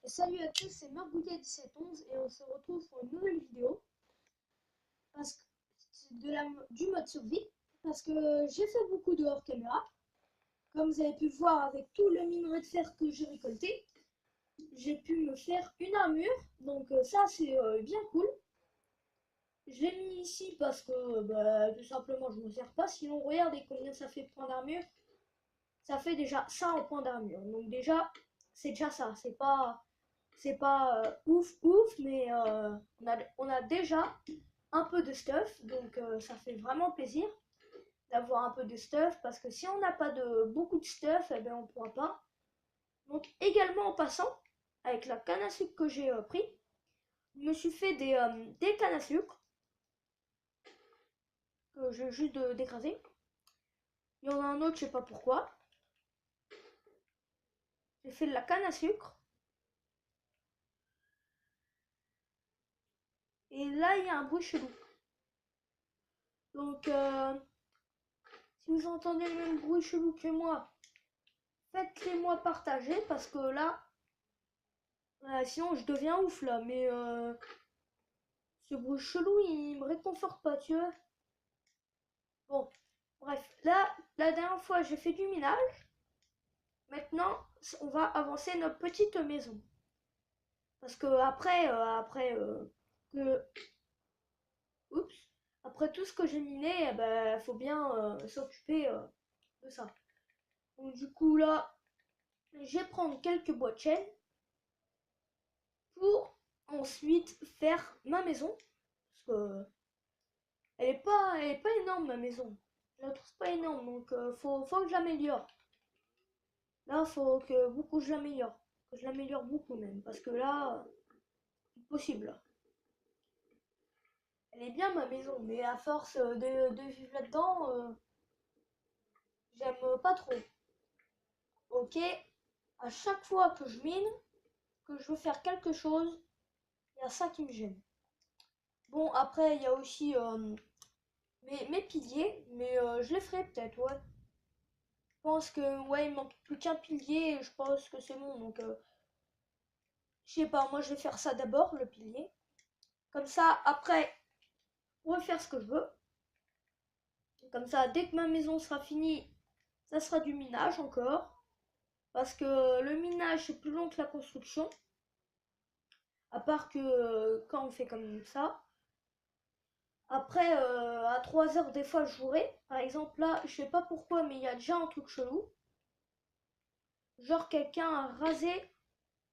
Salut à tous, c'est Margouillet1711 et on se retrouve pour une nouvelle vidéo parce que c'est du mode survie parce que j'ai fait beaucoup de hors caméra. Comme vous avez pu voir avec tout le minerai de fer que j'ai récolté, j'ai pu me faire une armure, donc ça c'est bien cool. Je l'ai mis ici parce que tout simplement je ne me sers pas, sinon regardez combien ça fait de points d'armure. Ça fait déjà ça en points d'armure, donc déjà c'est déjà ça, c'est pas ouf ouf, mais on a déjà un peu de stuff, donc ça fait vraiment plaisir d'avoir un peu de stuff, parce que si on n'a pas de beaucoup de stuff, eh ben on pourra pas. Donc également en passant, avec la canne à sucre que j'ai pris, je me suis fait des cannes à sucre que je juste d'écraser. Il y en a un autre, je sais pas pourquoi. J'ai fait de la canne à sucre. Et là, il y a un bruit chelou. Donc, si vous entendez le même bruit chelou que moi, faites-les moi partager parce que là, sinon je deviens ouf là. Mais ce bruit chelou, il me réconforte pas, tu vois. Bon, bref, là, la dernière fois, j'ai fait du minage. Maintenant, on va avancer notre petite maison. Parce que que, oups, après tout ce que j'ai miné, eh ben, faut bien s'occuper de ça. Donc du coup là, je vais prendre quelques bois de chêne pour ensuite faire ma maison. Parce que elle est pas énorme ma maison. Je la trouve pas énorme, donc faut que je l'améliore. Là, faut que beaucoup je l'améliore. Que je l'améliore beaucoup même. Parce que là, c'est possible. Elle est bien ma maison, mais à force de vivre là-dedans, j'aime pas trop. Ok, à chaque fois que je mine, que je veux faire quelque chose, il y a ça qui me gêne. Bon, après, il y a aussi mes piliers, mais je les ferai peut-être, ouais. Je pense que, ouais, il manque plus qu'un pilier, et je pense que c'est bon, donc je sais pas, moi je vais faire ça d'abord, le pilier. Comme ça, après, je pourrai faire ce que je veux. Comme ça, dès que ma maison sera finie, ça sera du minage encore. Parce que le minage, c'est plus long que la construction. À part que quand on fait comme ça. Après, à 3 heures, des fois, je jouerai. Par exemple, là, je sais pas pourquoi, mais il y a déjà un truc chelou. Genre, quelqu'un a rasé.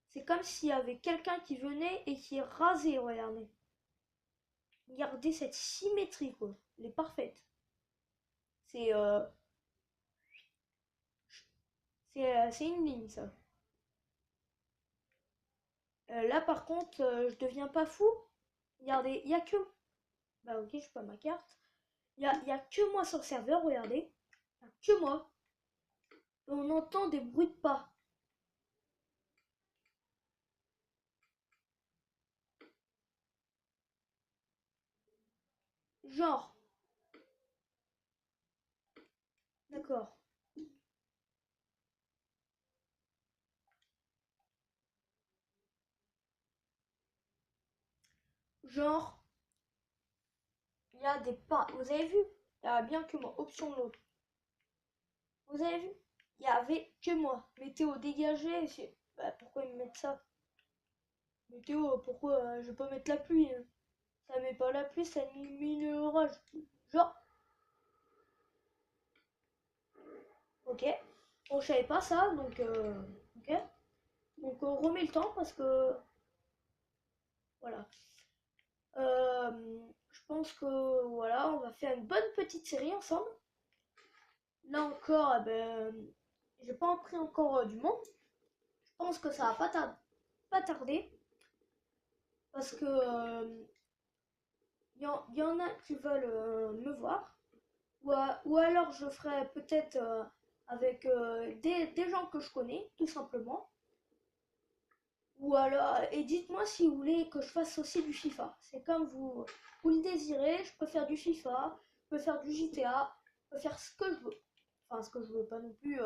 C'est comme s'il y avait quelqu'un qui venait et qui rasait, regardez. Regardez cette symétrie, quoi. Elle est parfaite. C'est c'est une ligne, ça. Là, par contre, je deviens pas fou. Regardez, il y a que... Bah ok, je pas ma carte. Il y a que moi sur le serveur, regardez. Y a que moi. Et on entend des bruits de pas. Genre, d'accord. Genre, il y a des pas. Vous avez vu? Il y a bien que moi. Option l'autre. Vous avez vu? Il y avait que moi. Météo dégagé. Bah, pourquoi ils me mettent ça? Météo, pourquoi je vais pas mettre la pluie, hein. Ça met pas la pluie, ça met l'orage. Genre, ok. On savait pas ça, donc ok. Donc on remet le temps parce que voilà. Je pense que voilà, on va faire une bonne petite série ensemble. Là encore, j'ai pas pris encore du monde. Je pense que ça va pas tarder parce que y en a qui veulent me voir. Ou alors je ferai peut-être avec des gens que je connais, tout simplement. Ou alors, et dites-moi si vous voulez que je fasse aussi du FIFA. C'est comme vous le désirez, je peux faire du FIFA, je peux faire du GTA, je peux faire ce que je veux. Enfin, ce que je veux, pas non plus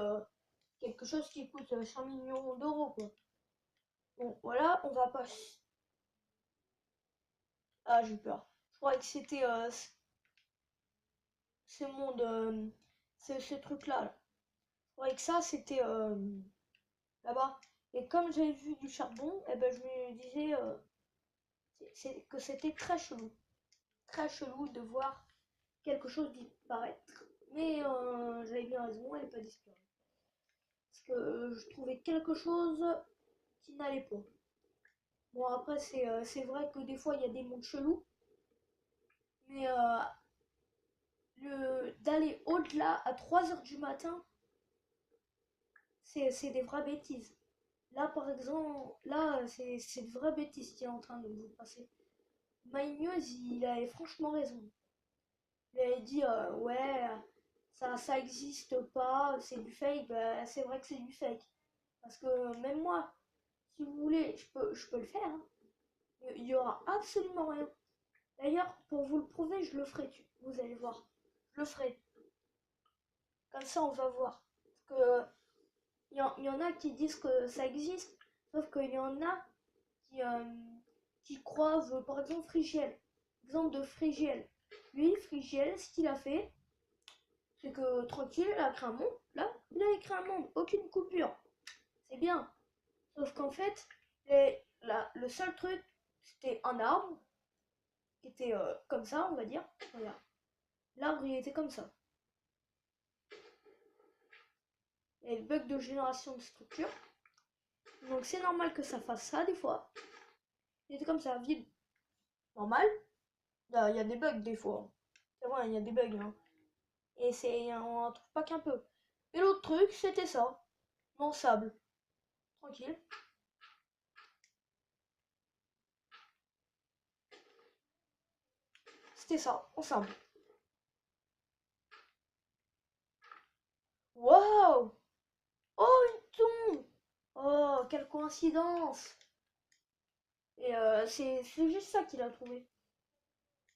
quelque chose qui coûte 100 millions d'euros, quoi. Bon, voilà, on va pas... Ah, j'ai peur. Je croyais que c'était ce monde... ce truc-là. Là. Je croyais que ça, c'était là-bas. Et comme j'avais vu du charbon, eh ben, je me disais que c'était très chelou. Très chelou de voir quelque chose disparaître. Mais j'avais bien raison, elle n'est pas disparue. Parce que je trouvais quelque chose qui n'allait pas. Bon, après, c'est vrai que des fois, il y a des mondes chelous. Mais d'aller au-delà à 3 heures du matin, c'est des vraies bêtises. Là, par exemple, là, c'est de vraies bêtises qui est en train de vous passer. My News, il avait franchement raison. Il avait dit, ouais, ça existe pas, c'est du fake. Bah, c'est vrai que c'est du fake. Parce que même moi, si vous voulez, je peux le faire. Hein. Il y aura absolument rien. D'ailleurs, pour vous le prouver, je le ferai. Vous allez voir. Je le ferai. Comme ça, on va voir. Parce que il y en a qui disent que ça existe, sauf qu'il y en a qui croisent, par exemple, Frigiel. Exemple de Frigiel. Lui, Frigiel, ce qu'il a fait, c'est que tranquille, il a créé un monde. Là, il a créé un monde, aucune coupure. C'est bien. Sauf qu'en fait, le seul truc, c'était un arbre qui était comme ça, on va dire. Regarde. L'arbre, il était comme ça. Il y a le bug de génération de structure. Donc c'est normal que ça fasse ça des fois. Il était comme ça, vide. Normal. Il y a des bugs des fois. C'est vrai, il y a des bugs. Hein. Et on en trouve pas qu'un peu. Et l'autre truc, c'était ça. Mon sable. Tranquille. C'était ça, en sable. Waouh! Oh, une tombe! Oh, quelle coïncidence! Et c'est juste ça qu'il a trouvé.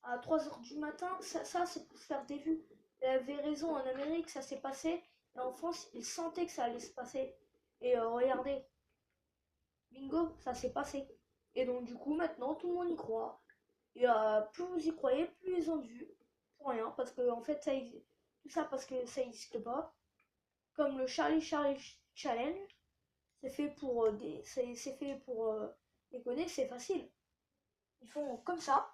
À 3 heures du matin, ça c'est pour se faire des vues. Il avait raison, en Amérique, ça s'est passé. Et en France, il sentait que ça allait se passer. Et regardez, bingo, ça s'est passé. Et donc, du coup, maintenant, tout le monde y croit. Et plus vous y croyez, plus ils ont de vues. Pour rien, parce que, en fait, tout ça parce que ça n'existe pas. Comme le Charlie Challenge, c'est fait pour c'est fait pour déconner, c'est facile. Ils font comme ça.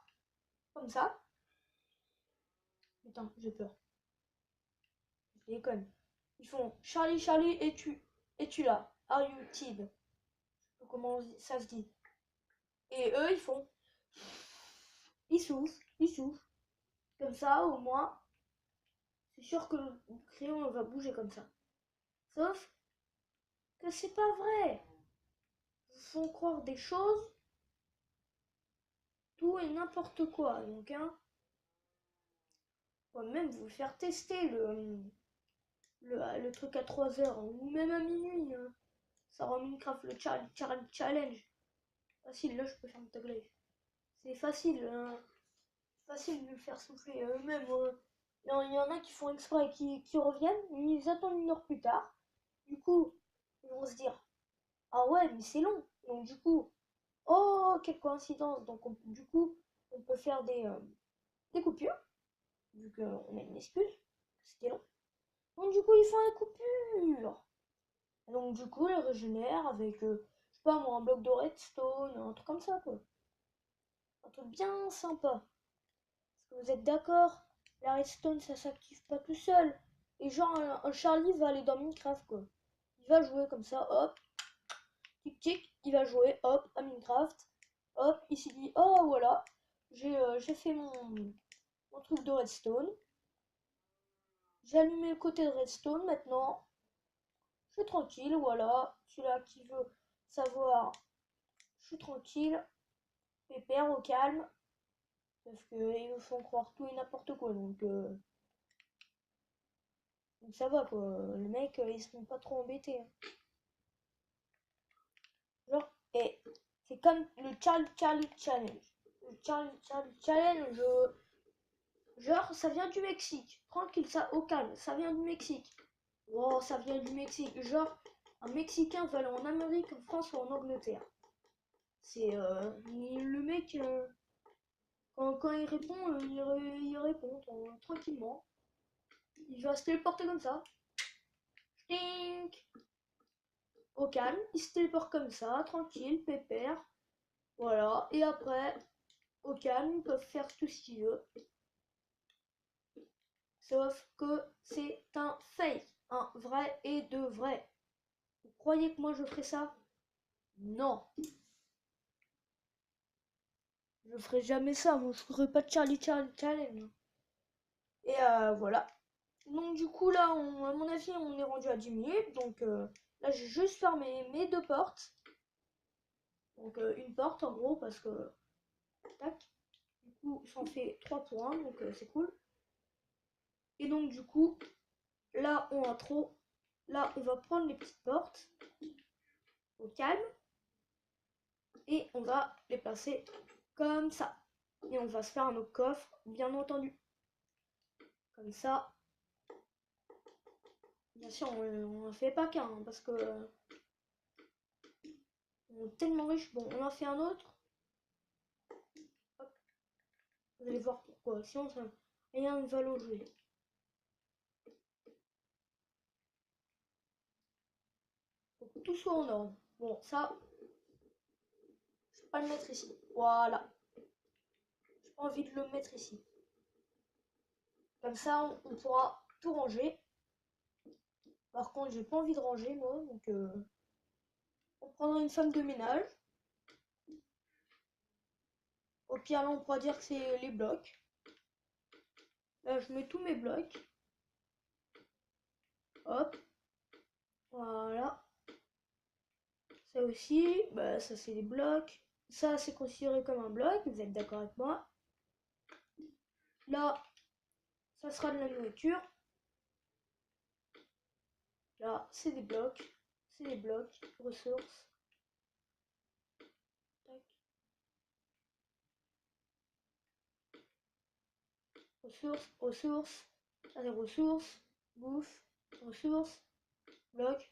Putain, j'ai peur. Je déconne. Ils font Charlie, es-tu là? Are you Tid? Je sais pas comment ça se dit. Et eux, ils font. Ils soufflent. Comme ça, au moins, c'est sûr que le crayon va bouger comme ça. Sauf que c'est pas vrai. Ils font croire des choses, tout et n'importe quoi. Donc, hein, on va même vous faire tester le truc à 3 heures, ou même à minuit. Hein. Ça rend Minecraft le challenge. Facile, là je peux faire ta grève. C'est facile, hein. Facile de le faire souffler. Même, il y en a qui font exprès, qui reviennent, ils attendent 1 heure plus tard. Du coup, ils vont se dire, ah ouais, mais c'est long. Donc du coup, oh, quelle coïncidence. Donc du coup, on peut faire des coupures, vu qu'on a une excuse, c'était long. Donc du coup, ils font des coupures. Et donc du coup, ils régénèrent avec, je sais pas moi, un bloc de redstone, un truc comme ça, quoi. Un truc bien sympa. Est-ce que vous êtes d'accord? La redstone, ça s'active pas tout seul. Et genre, un Charlie va aller dans Minecraft, quoi. Il va jouer comme ça, hop, tic tic, il va jouer, hop, à Minecraft. Hop, il s'est dit, oh voilà, j'ai fait mon truc de redstone. J'ai allumé le côté de redstone, maintenant, je suis tranquille, voilà. Celui-là qui veut savoir, je suis tranquille, pépère, au calme. Parce qu'ils nous font croire tout et n'importe quoi, donc ça va quoi. Les mecs, ils sont pas trop embêtés. Hein. Genre, et c'est comme le Charlie Challenge. Le Charlie Challenge, genre, ça vient du Mexique. Tranquille, ça, au calme, ça vient du Mexique. Oh, ça vient du Mexique. Genre, un Mexicain va aller en Amérique, en France ou en Angleterre. C'est le mec, quand il répond, il répond tranquillement. Il va se téléporter comme ça. Tink. Au calme, il se téléporte comme ça, tranquille, pépère. Voilà, et après, au calme, ils peuvent faire tout ce qu'ils veulent. Sauf que c'est un fake, un vrai et de vrai. Vous croyez que moi je ferais ça? Non. Je ferai jamais ça, moi je ferai pas de Charlie Challenge. Et voilà. Donc du coup là, à mon avis, on est rendu à 10 minutes. Donc là, j'ai juste fermé mes deux portes. Donc une porte en gros parce que... Tac. Du coup, ça en fait 3 pour 1, donc c'est cool. Et donc du coup, là on a trop. Là, on va prendre les petites portes au calme. Et on va les placer comme ça. Et on va se faire un autre coffre, bien entendu. Comme ça. Bien sûr, on ne fait pas qu'un, hein, parce que on est tellement riche. Bon, on en fait un autre. Hop. Vous allez voir pourquoi. Sinon, ça, rien ne va loger. Faut que tout soit en ordre. Bon, ça, je vais pas le mettre ici. Voilà. J'ai pas envie de le mettre ici. Comme ça, on pourra tout ranger. Par contre, j'ai pas envie de ranger, moi. Donc, on prendra une femme de ménage. Au pire, là, on pourra dire que c'est les blocs. Là, je mets tous mes blocs. Hop. Voilà. Ça aussi, bah, ça c'est les blocs. Ça, c'est considéré comme un bloc. Vous êtes d'accord avec moi? Là, ça sera de la nourriture. Là, c'est des blocs. C'est des blocs. Ressources. Tac. Ressources, ressources. Ça, c'est ressources. Bouffe. Ressources. Bloc.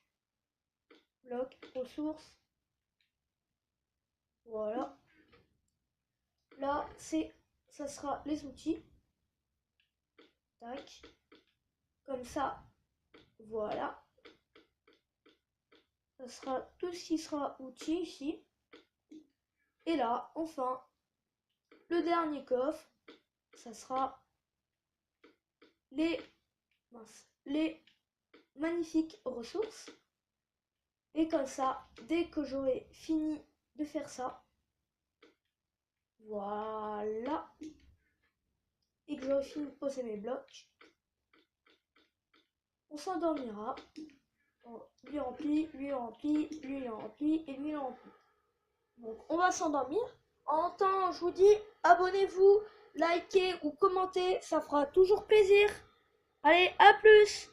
Bloc. Ressources. Voilà. Là, ça sera les outils. Tac. Comme ça. Voilà. Ça sera tout ce qui sera outils ici. Et là, enfin, le dernier coffre, ça sera les magnifiques ressources. Et comme ça, dès que j'aurai fini de faire ça, voilà, et que j'aurai fini de poser mes blocs, on s'endormira. Lui remplit, lui remplit, lui remplit et lui remplit. Donc on va s'endormir. En temps, je vous dis, abonnez-vous, likez ou commentez, ça fera toujours plaisir. Allez, à plus!